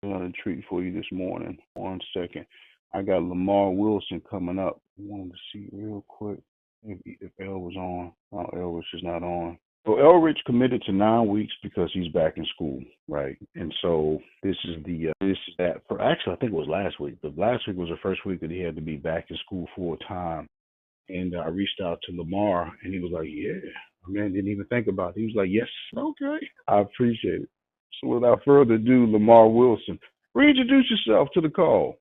Got a treat for you this morning. One second. I got Lamar Wilson coming up. I wanted to see real quick if El was on. Oh, Elrich is not on. So Elrich committed to 9 weeks because he's back in school, right? And so this is that for actually I think it was last week. But last week was the first week that he had to be back in school full time. And I reached out to Lamar, and he was like, "Yeah." Man, didn't even think about it. He was like, "Yes, okay, I appreciate it." So without further ado, Lamar Wilson, reintroduce yourself to the call.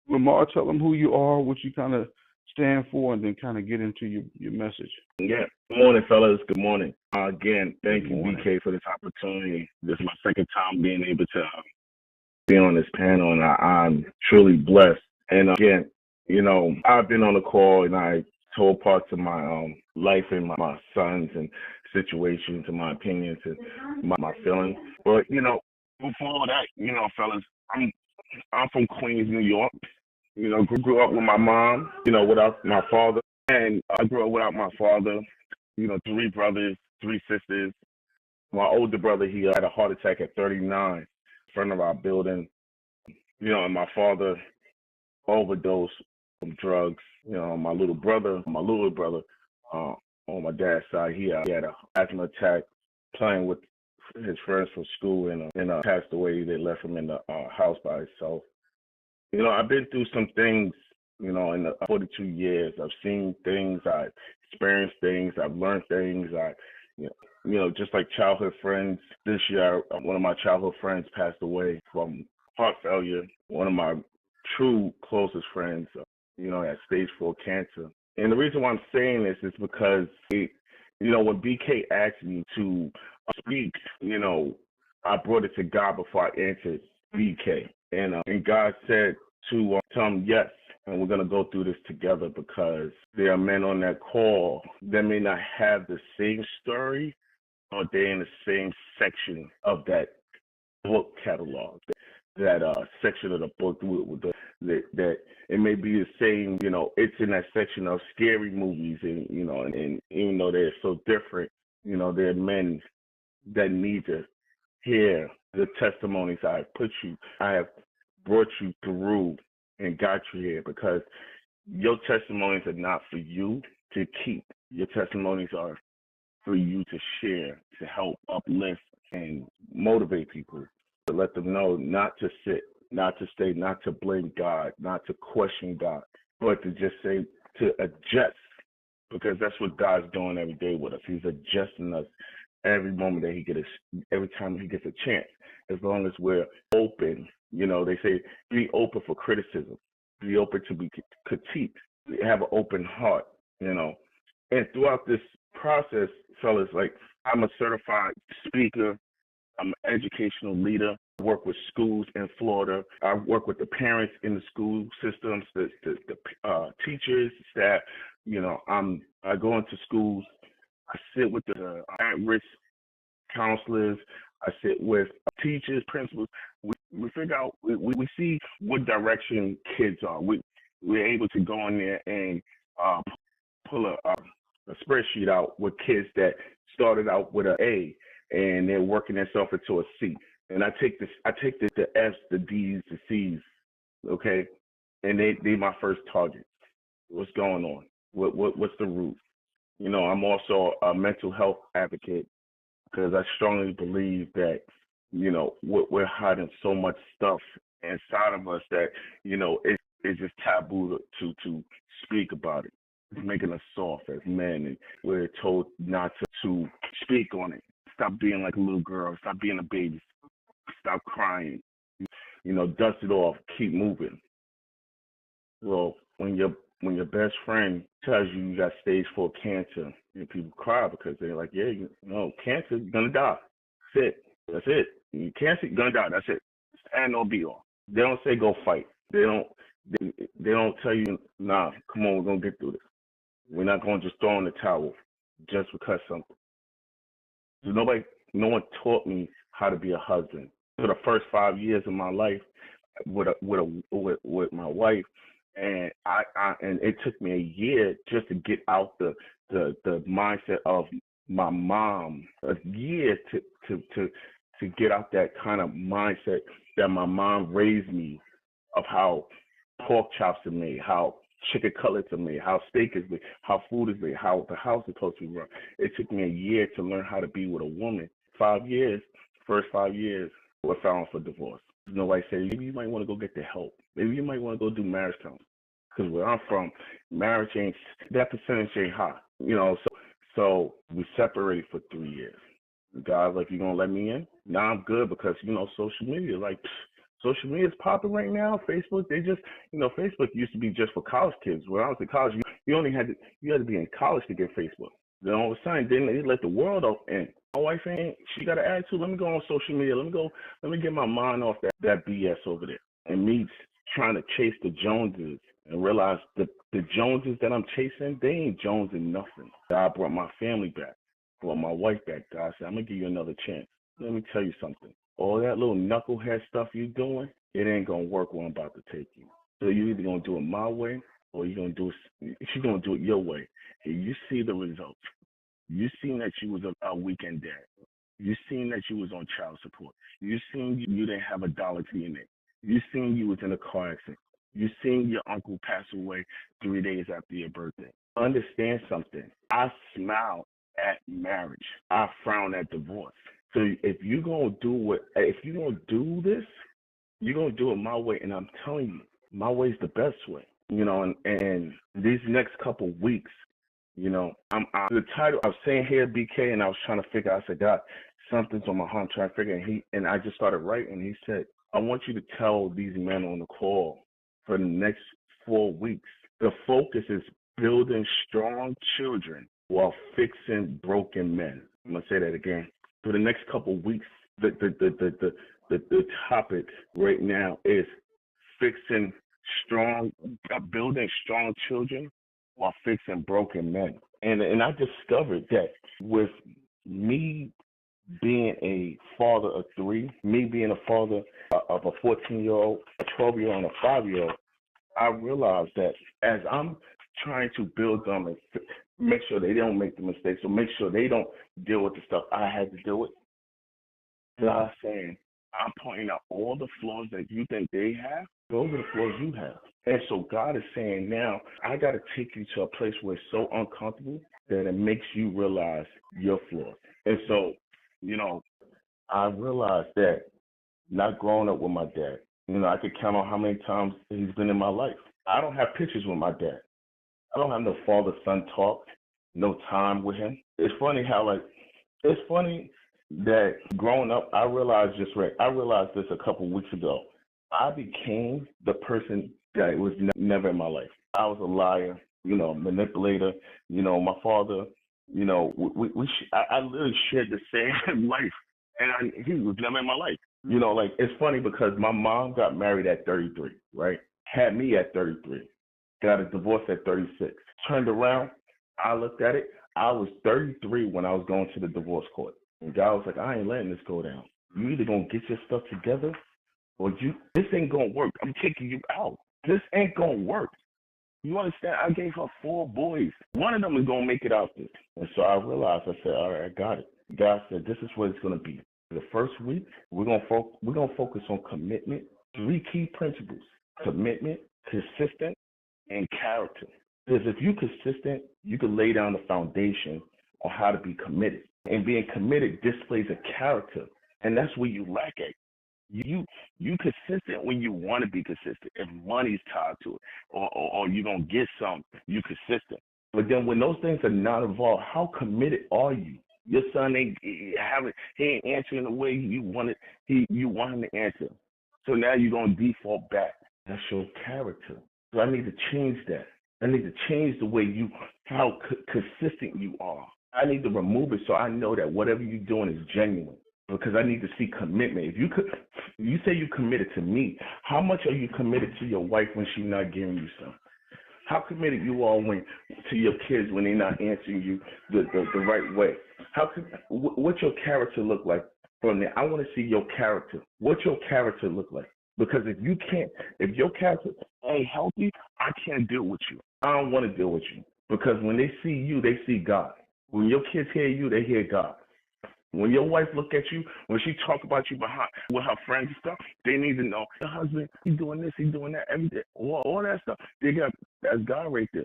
Lamar, tell them who you are, what you kind of stand for, and then kind of get into your message. Yeah. Good morning, fellas. Good morning. Again, Good thank you, morning. BK, for this opportunity. This is my second time being able to be on this panel, and I'm truly blessed. And again, I've been on the call, and I told parts of my life and my sons and situations and my opinions and my feelings. But before that, fellas, I'm I'm from Queens, New York. Grew up with my mom, without my father. And I grew up without my father, three brothers, three sisters. My older brother, he had a heart attack at 39 in front of our building, and my father overdosed from drugs. My little brother, uh, on my dad's side, he had a asthma attack playing with his friends from school and passed away. They left him in the house by himself. I've been through some things, in the 42 years. I've seen things, I've experienced things, I've learned things. You just like childhood friends. This year, one of my childhood friends passed away from heart failure. One of my true closest friends, had stage 4 cancer. And the reason why I'm saying this is because, when BK asked me to speak, I brought it to God before I answered BK. And God said to tell him yes, and we're going to go through this together because there are men on that call that may not have the same story, or they're in the same section of that book catalog, that section of the book that it may be the same. It's in that section of scary movies, and even though they're so different, there are men that need to hear the testimonies I have brought you through and got you here, because your testimonies are not for you to keep. Your testimonies are for you to share, to help uplift and motivate people, to let them know not to sit, not to stay, not to blame God, not to question God, but to just say, to adjust, because that's what God's doing every day with us. He's adjusting us every moment that every time he gets a chance, as long as we're open. They say be open for criticism, be open to be critiqued, have an open heart. And throughout this process, fellas, like, I'm a certified speaker, I'm an educational leader. I work with schools in Florida. I work with the parents in the school systems, the teachers, staff. I go into schools. I sit with the at-risk counselors. I sit with teachers, principals. We figure out, we see what direction kids are. We're able to go in there and uh, pull a spreadsheet out with kids that started out with an A and they're working themselves into a C. And I take the F's, the D's, the C's, okay? And they my first target. What's going on? What's the root? I'm also a mental health advocate, because I strongly believe that, we're hiding so much stuff inside of us that, it's just taboo to speak about it. It's making us soft as men, and we're told not to speak on it. Stop being like a little girl. Stop being a baby. Stop crying. Dust it off. Keep moving. Well, when your best friend tells you you got stage 4 cancer, and people cry because they're like, yeah, cancer, you're gonna die. That's it. That's it. Cancer, you're gonna die. That's it. And no be all. They don't say go fight. They don't tell you, nah, come on, we're gonna get through this. We're not gonna just throw in the towel just because something. So no one taught me how to be a husband. For the first 5 years of my life, with my wife, and and it took me a year just to get out the mindset of my mom. A year to to get out that kind of mindset that my mom raised me of how pork chops are made, how chicken cutlets are made, how steak is made, how food is made, how the house is supposed to be run. It took me a year to learn how to be with a woman. 5 years, first 5 years, were found for divorce. Nobody said, maybe you might want to go get the help. Maybe you might want to go do marriage counseling. Because where I'm from, marriage ain't, that percentage ain't high. So we separated for 3 years. God's like, you gonna let me in? Now I'm good because, social media, like, social media is popping right now. Facebook, they just, Facebook used to be just for college kids. When I was in college, you had to be in college to get Facebook. Then all of a sudden, then they let the world in. My wife ain't, she got an attitude. Let me go on social media. Let me get my mind off that BS over there. And me trying to chase the Joneses and realize the Joneses that I'm chasing, they ain't Jonesing nothing. God brought my family back, brought my wife back. God said, I'm going to give you another chance. Let me tell you something. All that little knucklehead stuff you doing, it ain't going to work where I'm about to take you. So you either going to do it my way or you're going to do it your way. And you see the results. You seen that you was a weekend dad. You seen that you was on child support. You seen you didn't have $1 to your name. You seen you was in a car accident. You seen your uncle pass away 3 days after your birthday. Understand something. I smile at marriage. I frown at divorce. So if you're gonna do this, you're gonna do it my way. And I'm telling you, my way is the best way. And these next couple weeks, I'm the title. I was saying here, BK, and I was trying to figure out. I said, God, something's on my heart. I'm trying to figure. And I just started writing. He said, I want you to tell these men on the call for the next 4 weeks. The focus is building strong children while fixing broken men. I'm gonna say that again. For the next couple of weeks, the topic right now is building strong children while fixing broken men. And I discovered that with me being a father of 3, me being a father of a 14-year-old, a 12-year-old, and a 5-year-old, I realized that as I'm trying to build them and make sure they don't make the mistakes or make sure they don't deal with the stuff I had to deal with, God's saying, I'm pointing out all the flaws that you think they have. Those are the flaws you have. And so God is saying now, I got to take you to a place where it's so uncomfortable that it makes you realize your flaws. And so, I realized that not growing up with my dad, I could count on how many times he's been in my life. I don't have pictures with my dad. I don't have no father-son talk, no time with him. It's funny that growing up, I realized this a couple of weeks ago. I became the person that was never in my life. I was a liar, manipulator. My father, I literally shared the same life, and he was never in my life. It's funny because my mom got married at 33, right? Had me at 33, got a divorce at 36. Turned around, I looked at it. I was 33 when I was going to the divorce court. And God was like, I ain't letting this go down. You either gonna get your stuff together or this ain't gonna work. I'm kicking you out. This ain't gonna work. You understand? I gave her 4 boys. One of them is gonna make it out there. And so I realized, I said, all right, I got it. God said, this is what it's gonna be. The first week, we're gonna focus on commitment. 3 key principles: commitment, consistent, and character. Because if you're consistent, you can lay down the foundation on how to be committed. And being committed displays a character, and that's where you lack it. You consistent when you want to be consistent. If money's tied to it, or you're gonna get something, you consistent. But then when those things are not involved, how committed are you? Your son he ain't answering the way you want him to answer. So now you're gonna default back. That's your character. So I need to change that. I need to change the way how consistent you are. I need to remove it so I know that whatever you're doing is genuine, because I need to see commitment. If you say you're committed to me, how much are you committed to your wife when she's not giving you something? How committed you are to your kids when they're not answering you the right way? What's your character look like from there? I want to see your character. What's your character look like? Because if your character ain't healthy, I can't deal with you. I don't want to deal with you. Because when they see you, they see God. When your kids hear you, they hear God. When your wife look at you, when she talk about you behind with her friends and stuff, they need to know your husband, he doing this, he doing that, everything, all that stuff. That's God right there.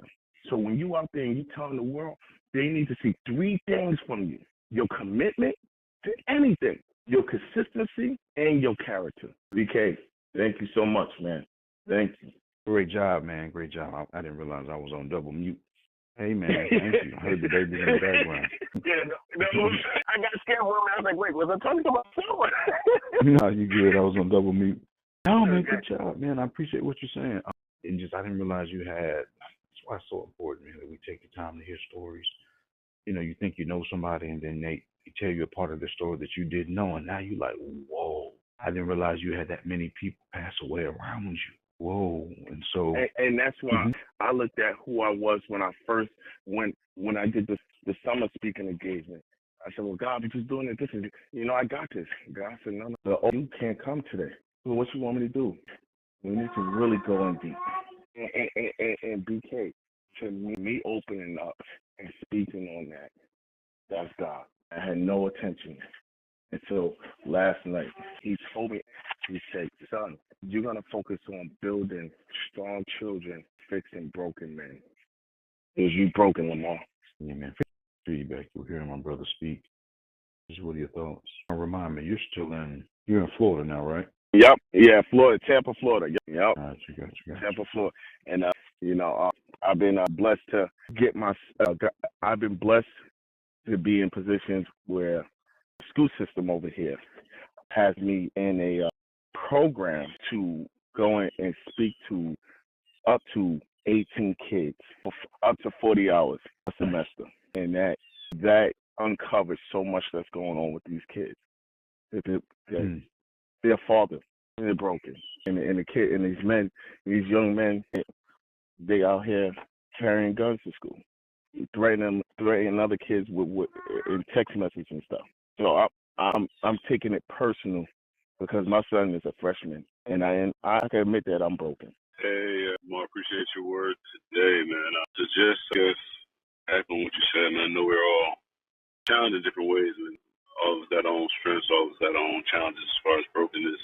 So when you out there and you telling the world, they need to see three things from you: your commitment to anything, your consistency, and your character. BK, thank you so much, man. Thank you. Great job, man. Great job. I didn't realize I was on double mute. Hey, man, thank you. I heard the baby in the background. I got scared for a minute. I was like, wait, was I talking about someone? No, you good. I was on double mute. No, man, good job, man. I appreciate what you're saying. And just, I didn't realize you had, that's why it's so important, man, that we take the time to hear stories. You know, you think you know somebody, and then they tell you a part of the story that you didn't know, and now you're like, whoa, I didn't realize you had that many people pass away around you. Whoa. And so, and that's why I looked at who I was when I first when I did the summer speaking engagement. I said, well, God, if you're doing it, this is, I got this. God said, no, you can't come today. So what you want me to do? We need to really go in deep. And BK, to me opening up and speaking on that, that's God. I had no attention until last night. He told me, he said, son, you're going to focus on building strong children, fixing broken men. Is you broken, Lamar? Yeah, man. Feedback. You're hearing my brother speak. Just what are your thoughts? Remind me, you're in Florida now, right? Yep. Yeah, Florida, Tampa, Florida. Yep. All right, you got. Tampa, Florida. And, I've been blessed to get I've been blessed to be in positions where the school system over here has me in a program to go in and speak to up to 18 kids for up to 40 hours a semester. And that uncovers so much that's going on with these kids. Their father, they're broken. And the kid and these young men, they out here carrying guns to school, threatening other kids with in text messages and stuff. So I'm taking it personal because my son is a freshman, and I can admit that I'm broken. Hey, I appreciate your words today, man. To just, I guess, act on what you said, man. I know we're all challenged in different ways, and all of us got our own strengths, all of us got our own challenges as far as brokenness.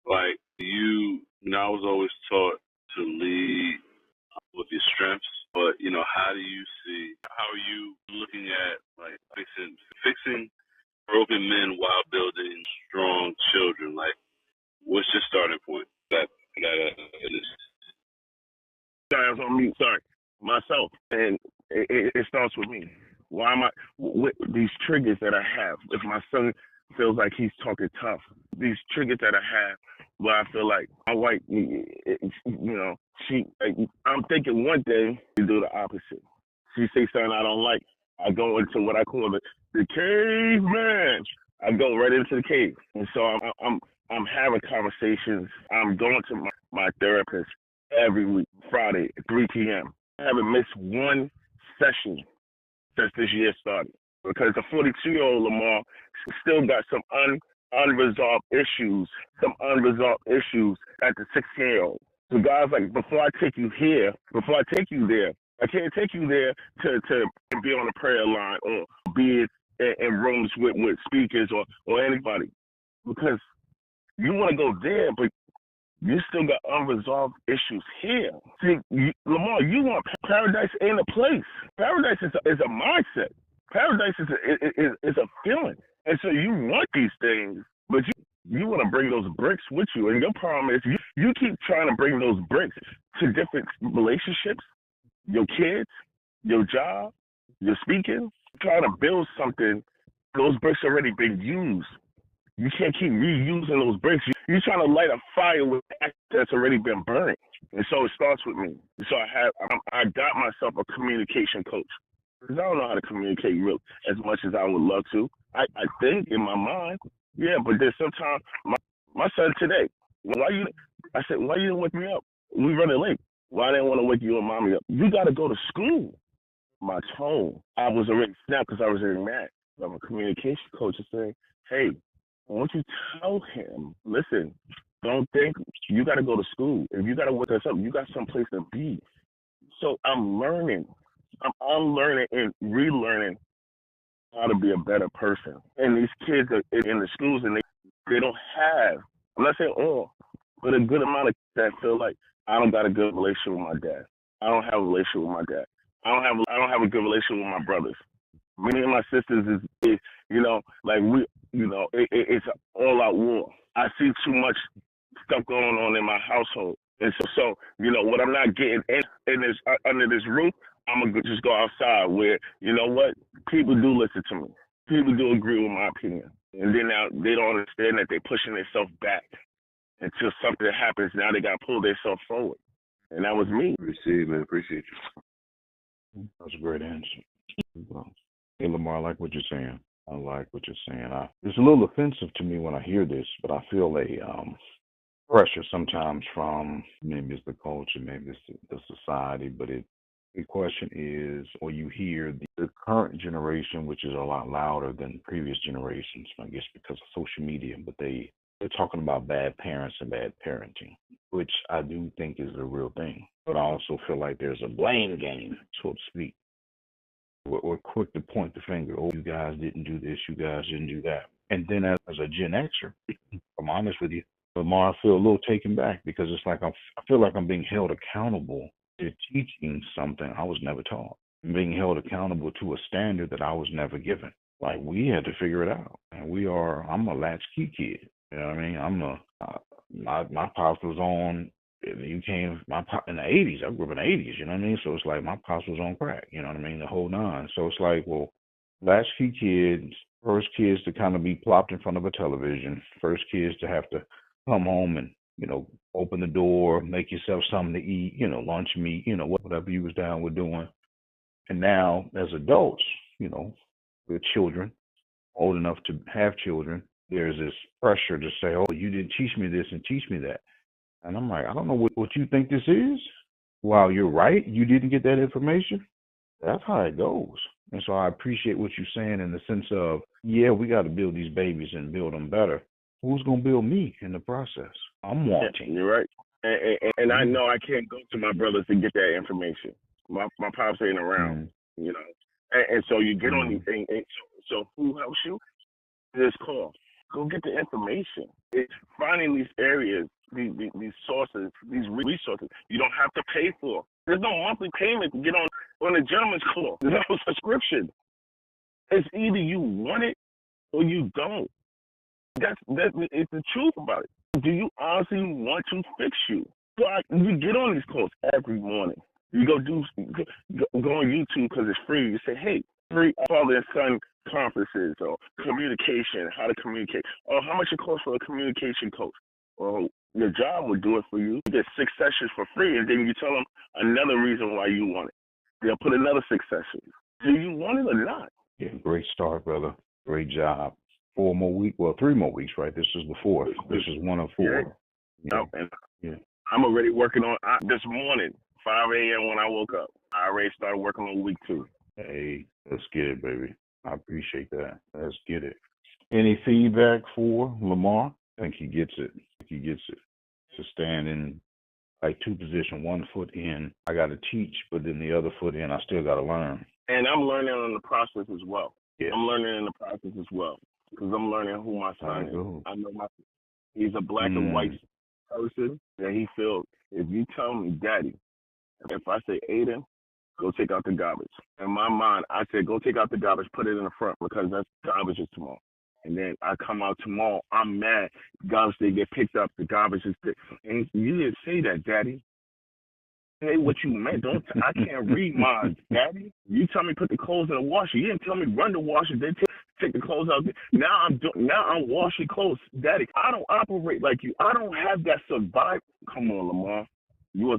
Like I was always taught to lead with your strengths, but how are you looking at like fixing broken men while building strong children? Like, what's your starting point? Sorry, I was on mute. Sorry, myself, and it starts with me. Why am I with these triggers that I have? If my son feels like he's talking tough, these triggers that I have, where I feel like my wife, I'm thinking one day you do the opposite. She say something I don't like, I go into what I call the caveman. I go right into the cave, and so I'm having conversations. I'm going to my therapist every week, Friday at 3 p.m. I haven't missed one session since this year started because the 42-year-old Lamar still got some unresolved issues at the 16-year-old. So guys, like, before I take you there, I can't take you there to be on a prayer line or be in rooms with speakers or anybody, because you want to go there, but you still got unresolved issues here. See, Lamar, you want paradise ain't a place. Paradise is a mindset. Paradise is a feeling. And so you want these things, but you want to bring those bricks with you. And your problem is you keep trying to bring those bricks to different relationships, your kids, your job, your speaking, trying to build something. Those bricks already been used. You can't keep reusing those bricks. You're trying to light a fire with that's already been burned. And so it starts with me. So I got myself a communication coach because I don't know how to communicate real as much as I would love to. I think in my mind, yeah, but there's sometimes my son today, I said, why you didn't wake me up? We running late. Why I didn't want to wake you and mommy up? You got to go to school. My tone, I was already snapped because I was already mad. I'm a communication coach and saying, hey, why don't you tell him, listen, don't think you got to go to school. If you got to work us up, you got someplace to be. So I'm learning. I'm unlearning and relearning how to be a better person. And these kids are in the schools, and they don't have, I'm not saying all, but a good amount of kids that feel like I don't got a good relationship with my dad. I don't have a relationship with my dad. I don't have a good relationship with my brothers. Me and my sisters is like it's an all out war. I see too much stuff going on in my household, and so what I'm not getting in this under this roof, I'm gonna just go outside where what people do listen to me. People do agree with my opinion, and then now they don't understand that they're pushing themselves back until something happens. Now they got to pull themselves forward, and that was me. Receive, man. Appreciate you. That's a great answer. Hey, Lamar, I like what you're saying. I like what you're saying. It's a little offensive to me when I hear this, but I feel a pressure sometimes from maybe it's the culture, maybe it's the society, but the question is, or you hear the current generation, which is a lot louder than previous generations, I guess because of social media, but they're talking about bad parents and bad parenting, which I do think is a real thing. But I also feel like there's a blame game, so to speak. We're quick to point the finger. Oh, you guys didn't do this. You guys didn't do that. And then as a Gen Xer, if I'm honest with you, Lamar, I feel a little taken back because it's like I feel like I'm being held accountable to teaching something I was never taught. I'm being held accountable to a standard that I was never given. Like we had to figure it out. And I'm a latchkey kid. You know what I mean? My pops was on. You came in the 80s. I grew up in the 80s, you know what I mean? So it's like my pops was on crack, you know what I mean? The whole nine. So it's like, well, latchkey kids, first kids to kind of be plopped in front of a television, first kids to have to come home and, open the door, make yourself something to eat, lunch meat, whatever you was down with doing. And now as adults, with children, old enough to have children, there's this pressure to say, oh, you didn't teach me this and teach me that. And I'm like, I don't know what you think this is. While you're right, you didn't get that information. That's how it goes. And so I appreciate what you're saying in the sense of, yeah, we got to build these babies and build them better. Who's going to build me in the process? I'm wanting. You're right. And I know I can't go to my brothers to get that information. My pops ain't around, And so you get on these things. So who helps you? This call. Go get the information. It's finding these areas, these sources, these resources you don't have to pay for. There's no monthly payment to get on a gentleman's club. There's no subscription. It's either you want it or you don't. That's it's the truth about it. Do you honestly want to fix you? So you get on these calls every morning. You go on YouTube because it's free. You say, hey, free father and son conferences or communication, how to communicate, or how much it costs for a communication coach. Well, your job will do it for you. You get 6 sessions for free, and then you tell them another reason why you want it. They'll put another 6 sessions. Do you want it or not? Yeah, great start, brother. Great job. 3 more weeks, right? This is the 4th. This is one of 4. Yeah. I'm already working on this morning, 5 a.m. when I woke up. I already started working on week 2. Hey, let's get it, baby. I appreciate that. Let's get it. Any feedback for Lamar? I think he gets it. To stand in like 2 positions, 1 foot in. I got to teach, but then the other foot in, I still got to learn. And I'm learning on the process as well. Yeah. I'm learning in the process as well because I'm learning who my son is. I know he's a black and white person that he feels. If you tell me, Daddy, if I say, Aiden, go take out the garbage. In my mind, I said, go take out the garbage, put it in the front because that's garbage is tomorrow. And then I come out tomorrow, I'm mad. Garbage they get picked up, the garbage is thick. And you didn't say that, Daddy. Say what you meant. I can't read minds, Daddy. You tell me put the clothes in the washer. You didn't tell me run the washer. Then take the clothes out. Now I'm washing clothes, Daddy. I don't operate like you. I don't have that survival. Come on, Lamar. You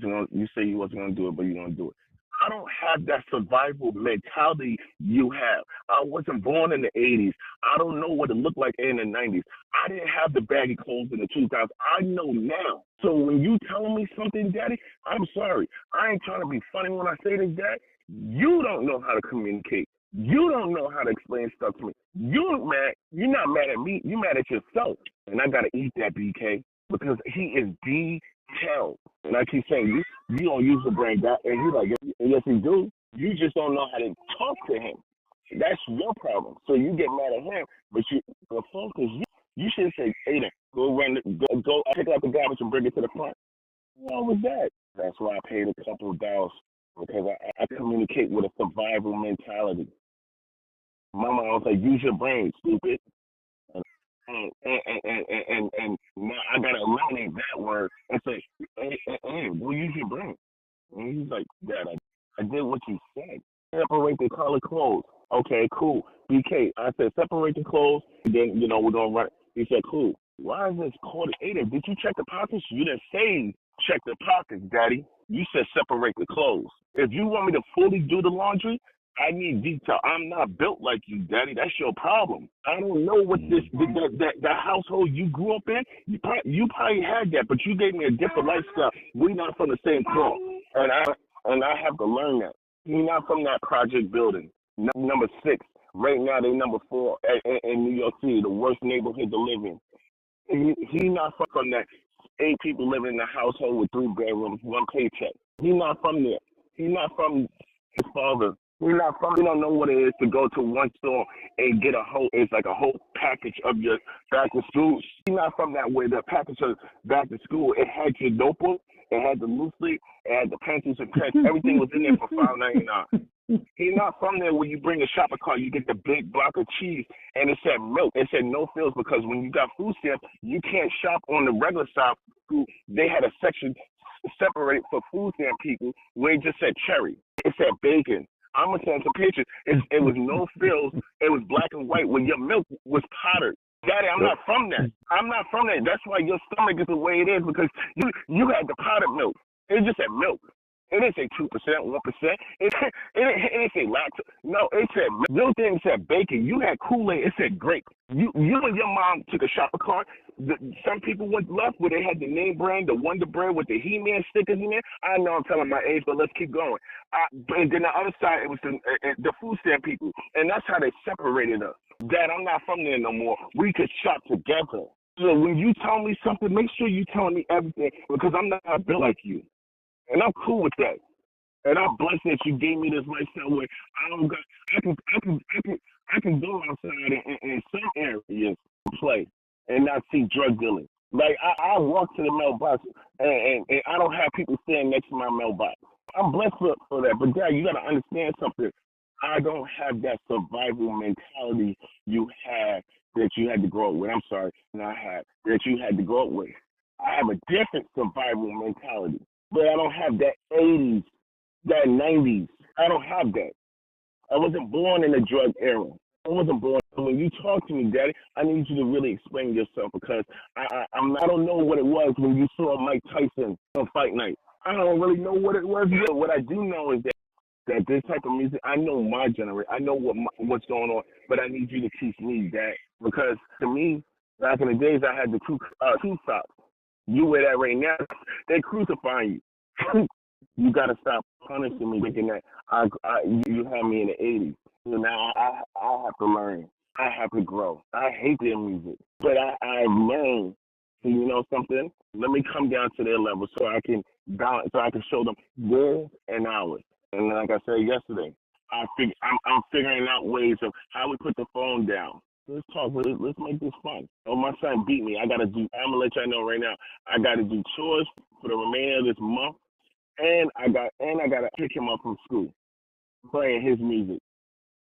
say you wasn't gonna do it, but you're gonna do it. I don't have that survival mentality you have. I wasn't born in the 80s. I don't know what it looked like in the 90s. I didn't have the baggy clothes in the 2000s. I know now. So when you telling me something, Daddy, I'm sorry. I ain't trying to be funny when I say this, Dad. You don't know how to communicate. You don't know how to explain stuff to me. You're not mad at me. You're mad at yourself. And I got to eat that, BK, because he is detailed. And I keep saying, you don't use the brain, that, and he's like, yes, he do. You just don't know how to talk to him. That's your problem. So you get mad at him, but the phone is you should say, Aiden, go pick up the garbage and bring it to the front. What was that? That's why I paid a couple of dollars because I communicate with a survival mentality. Mama, I was like, use your brain, stupid. And now I gotta eliminate that word and say, hey, go use your brain. And he's like, Dad, I did what you said. Separate the color clothes. Okay, cool. BK, I said separate the clothes. And then we're gonna run. He said, cool. Why is this called Aiden? Did you check the pockets? You didn't say check the pockets, Daddy. You said separate the clothes. If you want me to fully do the laundry, I need detail. I'm not built like you, Daddy. That's your problem. I don't know what that household you grew up in. You probably had that, but you gave me a different lifestyle. We're not from the same cloth, and I have to learn that. You're not from that project building. Number 6. Right now, they number 4 in New York City, the worst neighborhood to live in. He not from that 8 people living in a household with 3 bedrooms, 1 paycheck. He not from there. He not from his father. He not from. He don't know what it is to go to one store and get it's like a whole package of your back to school. He not from that way. The package of back to school, it had your notebook, it had the loose leaf, it had the pencils and pens. Everything was in there for $5.99. He not from there where you bring a shopping cart, you get the big block of cheese, and it said milk. It said no frills because when you got food stamps, you can't shop on the regular side. They had a section separated for food stamp people where it just said cherry. It said bacon. I'm going to send some pictures. It was no frills. It was black and white when your milk was powdered. Daddy, I'm not from that. I'm not from that. That's why your stomach is the way it is because you had the powdered milk. It just said milk. It didn't say 2%, 1%. It didn't say lactose. No, it said little thing said bacon. You had Kool-Aid. It said grape. You and your mom took a shopping cart. Some people went left where they had the name brand, the Wonder Bread with the He-Man stickers in there. I know I'm telling my age, but let's keep going. And then the other side, it was the food stamp people, and that's how they separated us. Dad, I'm not from there no more. We could shop together. So when you tell me something, make sure you tell me everything because I'm not built like you. And I'm cool with that. And I'm blessed that you gave me this lifestyle where I can go outside in some areas and play and not see drug dealing. Like I walk to the mailbox and I don't have people standing next to my mailbox. I'm blessed for that. But Dad, you gotta understand something. I don't have that survival mentality you had that you had to grow up with. I'm sorry, not have that you had to grow up with. I have a different survival mentality. But I don't have that 80s, that 90s. I don't have that. I wasn't born in the drug era. I wasn't born. When you talk to me, Daddy, I need you to really explain yourself because I don't know what it was when you saw Mike Tyson on Fight Night. I don't really know what it was. But what I do know is that this type of music, I know my generation. I know what's going on, but I need you to teach me that because to me, back in the days, I had the two socks. You wear that right now, they crucifying you. You got to stop punishing me, thinking that you had me in the 80s. So now I have to learn. I have to grow. I hate their music, but I learn. So you know something? Let me come down to their level so I can balance, so I can show them theirs and ours. And like I said yesterday, I'm figuring out ways of how we put the phone down. Let's talk. Let's make this fun. Oh, my son beat me. I'm gonna let y'all know right now. I gotta do chores for the remainder of this month, and I gotta pick him up from school, playing his music,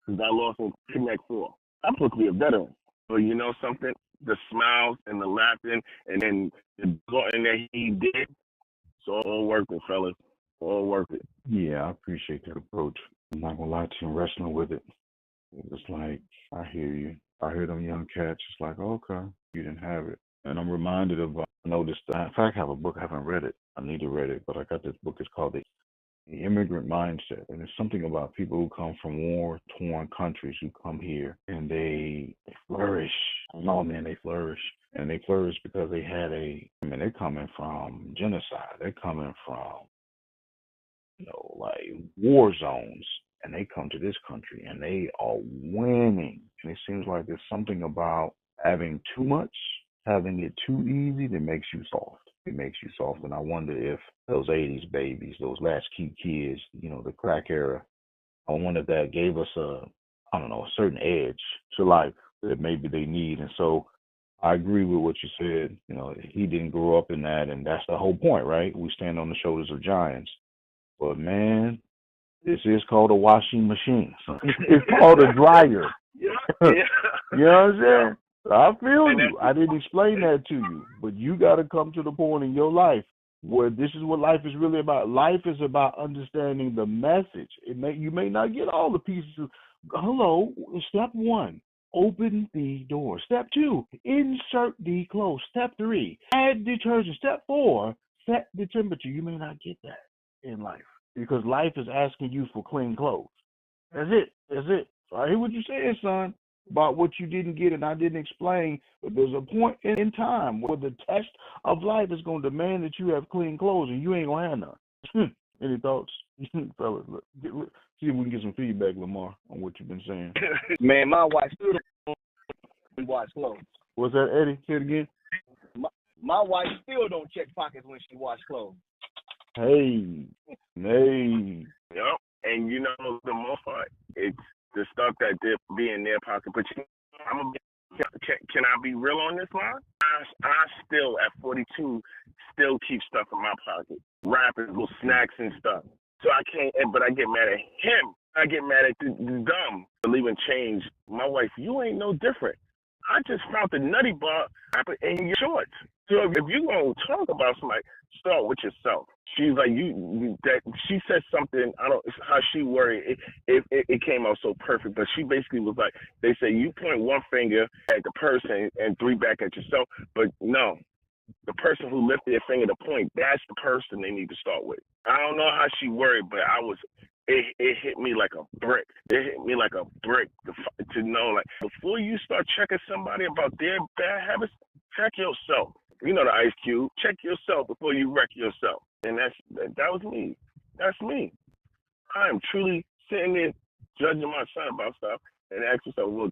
because I lost in Connect 4. I'm supposed to be a veteran, but you know something? The smiles and the laughing, and then the glutton that he did, it's all worth it, fellas. All worth it. Yeah, I appreciate that approach. I'm not gonna lie to you, I'm wrestling with it. It's like I hear you. I hear them young cats. It's like, okay, you didn't have it. And I'm reminded of, I noticed, in fact, I have a book, I haven't read it. I need to read it, but I got this book. It's called The Immigrant Mindset. And it's something about people who come from war-torn countries who come here and they flourish. No, man, they flourish. And they flourish because they had they're coming from genocide. They're coming from, like war zones. And they come to this country and they are winning. And it seems like there's something about having too much, having it too easy that makes you soft. It makes you soft. And I wonder if those 80s babies, those latchkey kids, the crack era, I wonder if that gave us I don't know, a certain edge to life that maybe they need. And so I agree with what you said. You know, he didn't grow up in that, and that's the whole point, right? We stand on the shoulders of giants. But man, this is called a washing machine. It's called a dryer. Yeah. You know what I'm saying? I feel you. I didn't explain that to you, but you got to come to the point in your life where this is what life is really about. Life is about understanding the message. You may not get all the pieces. Hello, step 1, open the door. Step 2, insert the clothes. Step 3, add detergent. Step 4, set the temperature. You may not get that in life because life is asking you for clean clothes. That's it. That's it. So I hear what you said, son, about what you didn't get and I didn't explain. But there's a point in time where the test of life is going to demand that you have clean clothes and you ain't going to have none. Any thoughts? Fellas, see if we can get some feedback, Lamar, on what you've been saying. Man, my wife still don't wash clothes. What's that, Eddie? Say it again. My wife still don't check pockets when she wash clothes. Hey. Yep. And you know the most part, it's the stuff that they be in their pocket. But can I be real on this line? I still at 42 still keep stuff in my pocket, wrappers, little snacks and stuff. So I can't. But I get mad at him. I get mad at the dumb believing change. My wife, you ain't no different. I just found the nutty bar in your shorts. So if you're going to talk about somebody, start with yourself. She's like, she said something, I don't, how she worried, it came out so perfect, but she basically was like, they say you point one finger at the person and 3 back at yourself, but no, the person who lifted their finger to point, that's the person they need to start with. I don't know how she worried, but it hit me like a brick. It hit me like a brick to know, like, before you start checking somebody about their bad habits, check yourself. You know the Ice Cube. Check yourself before you wreck yourself. And that was me. That's me. I am truly sitting there judging my son about stuff and ask yourself, well,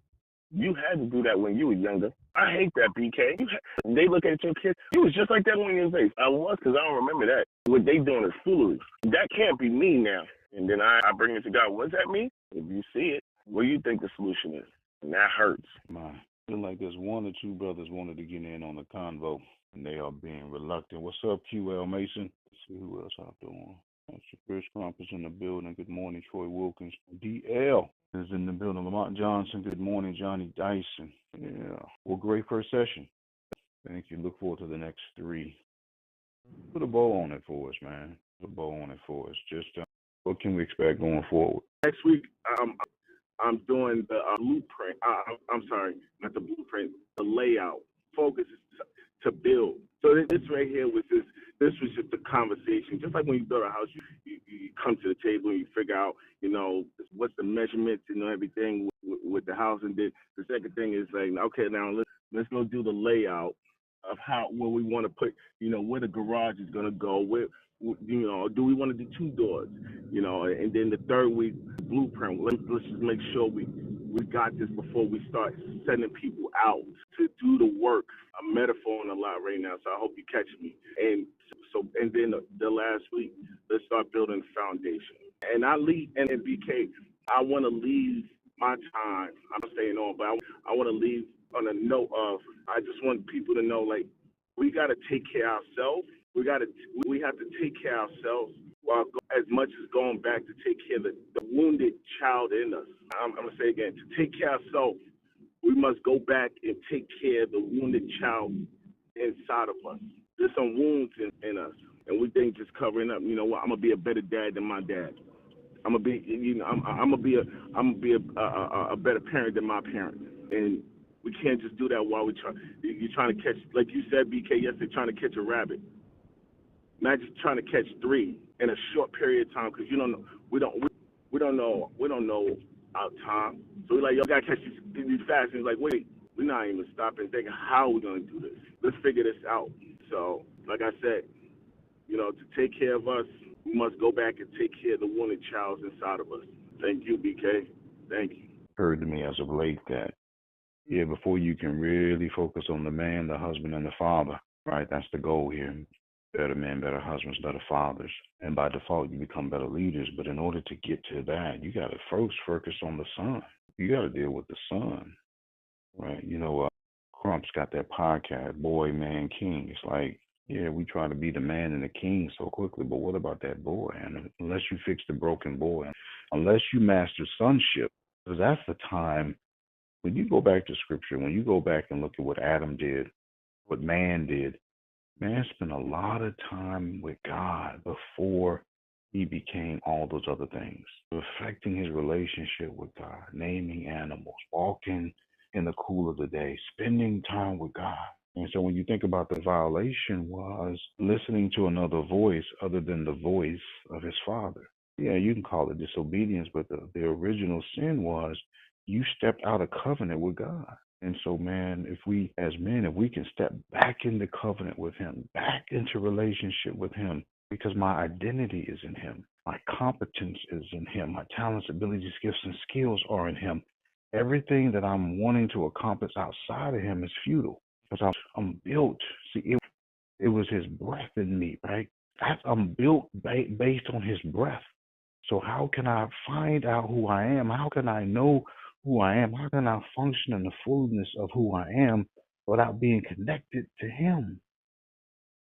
you had to do that when you were younger. I hate that, BK. They look at your kids. You was just like that when you was 8. I was, because I don't remember that. What they doing is foolery. That can't be me now. And then I bring it to God. Was that me? If you see it, what do you think the solution is? And that hurts. Man, I feel like there's 1 or 2 brothers wanted to get in on the convo, and they are being reluctant. What's up, QL Mason? Let's see who else out there. That's Chris Crump is in the building. Good morning, Troy Wilkins. DL is in the building. Lamont Johnson. Good morning, Johnny Dyson. Yeah. Well, great first session. Thank you. Look forward to the next 3. Put a bow on it for us, man. Put a bow on it for us. Just what can we expect going forward? Next week, I'm doing the blueprint. I'm sorry, not the blueprint, the layout. Focus is to build. So this right here was this was just a conversation. Just like when you build a house, you come to the table and you figure out, you know, what's the measurements, you know, everything with the house. And then the second thing is like, okay, now let's go do the layout of where we want to put, you know, where the garage is going to go, where, you know, do we want to do 2 doors, you know, and then the third week, blueprint. Let's just make sure we got this before we start sending people out to do the work. I'm metaphoring a lot right now, so I hope you catch me. And then the last week, let's start building the foundation. And I leave, and in BK, I want to leave my time. I'm staying on, but I want to leave on a note of, I just want people to know, like, we got to take care of ourselves. We have to take care of ourselves while as much as going back to take care of the wounded child in us. I'm going to say again, to take care of ourselves, we must go back and take care of the wounded child inside of us. There's some wounds in us, and we think just covering up. You know what? I'm gonna be a better dad than my dad. I'm gonna be, you know, I'm gonna be a better parent than my parents. And we can't just do that while you're trying to catch, like you said, BK, yesterday, trying to catch a rabbit. Imagine trying to catch 3 in a short period of time, because you don't know, we don't know our time. So we're like, yo, gotta catch these fast. And it's like, wait, we're not even stopping thinking how we're gonna do this. Let's figure this out. So, like I said, you know, to take care of us, we must go back and take care of the wounded child inside of us. Thank you, BK. Thank you. Heard to me as of late that, yeah, before you can really focus on the man, the husband, and the father, right? That's the goal here. Better men, better husbands, better fathers. And by default, you become better leaders. But in order to get to that, you got to first focus on the son. You got to deal with the son, right? Crump's got that podcast, Boy, Man, King. It's like, yeah, we try to be the man and the king so quickly, but what about that boy? And unless you fix the broken boy, unless you master sonship, because that's the time when you go back to scripture, when you go back and look at what Adam did, what man did, man spent a lot of time with God before he became all those other things, perfecting his relationship with God, naming animals, walking in the cool of the day, spending time with God. And so when you think about the violation was listening to another voice other than the voice of his father. Yeah, you can call it disobedience, but the original sin was you stepped out of covenant with God. And so, man, if we as men, if we can step back into covenant with him, back into relationship with him, because my identity is in him, my competence is in him, my talents, abilities, gifts, and skills are in him. Everything that I'm wanting to accomplish outside of him is futile because I'm built. See, it was his breath in me, right? I'm built based on his breath. So how can I find out who I am? How can I know who I am? How can I function in the fullness of who I am without being connected to him?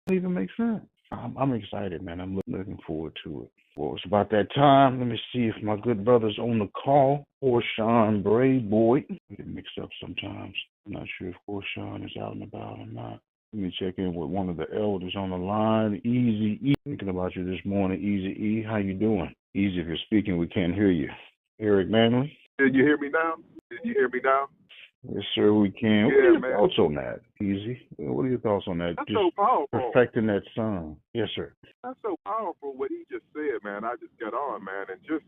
It doesn't even make sense. I'm excited, man. I'm looking forward to it. Well, it's about that time. Let me see if my good brother's on the call. Corshawn Bray, boy. We get mixed up sometimes. I'm not sure if Corshawn is out and about or not. Let me check in with one of the elders on the line. Easy E. Thinking about you this morning, Easy E. How you doing? Easy, if you're speaking, we can't hear you. Eric Manley? Did you hear me now? Yes, sir, we can. What are your thoughts on that, Easy? What are your thoughts on that? That's just so powerful. Perfecting that son. Yes, sir. That's so powerful what he just said, man. I just got on, man, and just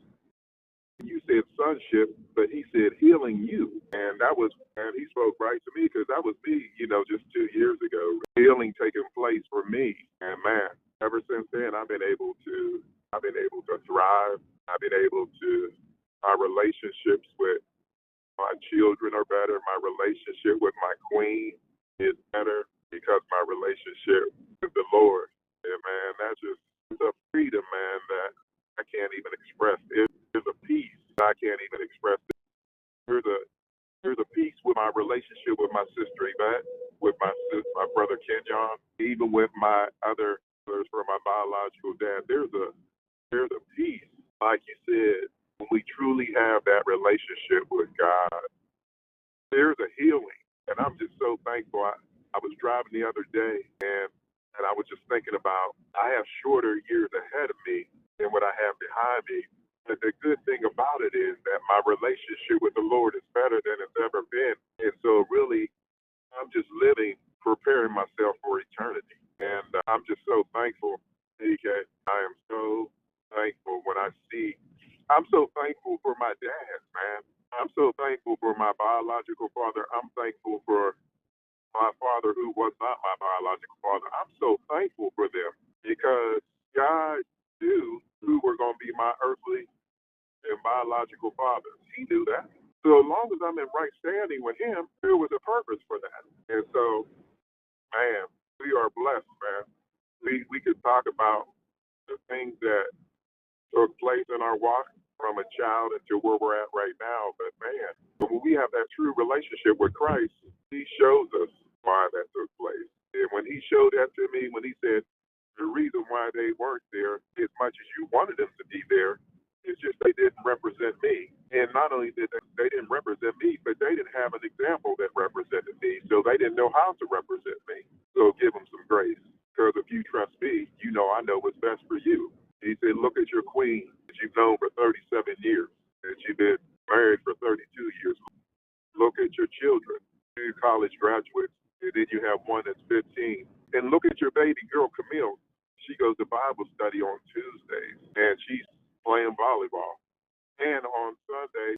you said sonship, but he said healing you, and that was, and he spoke right to me because that was me, just 2 years ago. Healing taking place for me, and man, ever since then I've been able to thrive. I've been able to, my relationships with my children are better. My relationship with my queen is better because my relationship with the Lord. And man, that's just it's a freedom, man, that I can't even express. There's a peace that I can't even express. There's a peace with my relationship with my sister Yvette, with my brother Kenyon, even with my other brothers from my biological dad. There's a peace, like you said, when we truly have that relationship with God. There's a healing, and I'm just so thankful. I was driving the other day, and I was just thinking about I have shorter years ahead of me than what I have behind me. But the good thing about it is that my relationship with the Lord is better than it's ever been. And so really, I'm just living, preparing myself for eternity. And I'm just so thankful, DK. I am so thankful when I see. I'm so thankful for my dad, man. I'm so thankful for my biological father. I'm thankful for my father who was not my biological father. I'm so thankful for them because God knew who were going to be my earthly and biological fathers. He knew that. So as long as I'm in right standing with him, there was a purpose for that. And so, man, we are blessed, man. We could talk about the things that took place in our walk from a child into where we're at right now. But man, when we have that true relationship with Christ, he shows us why that took place. And when he showed that to me, when he said the reason why they weren't there as much as you wanted them to be there, it's just they didn't represent me. And not only did they didn't represent me, but they didn't have an example that represented me, so they didn't know how to represent me. So give them some grace. Because if you trust me, you know I know what's best for you. He said, look at your queen that you've known for 37 years, and you've been married for 32 years. Look at your children, two college graduates, and then you have one that's 15. And look at your baby girl, Camille. She goes to Bible study on Tuesdays, and she's playing volleyball. And on Sunday,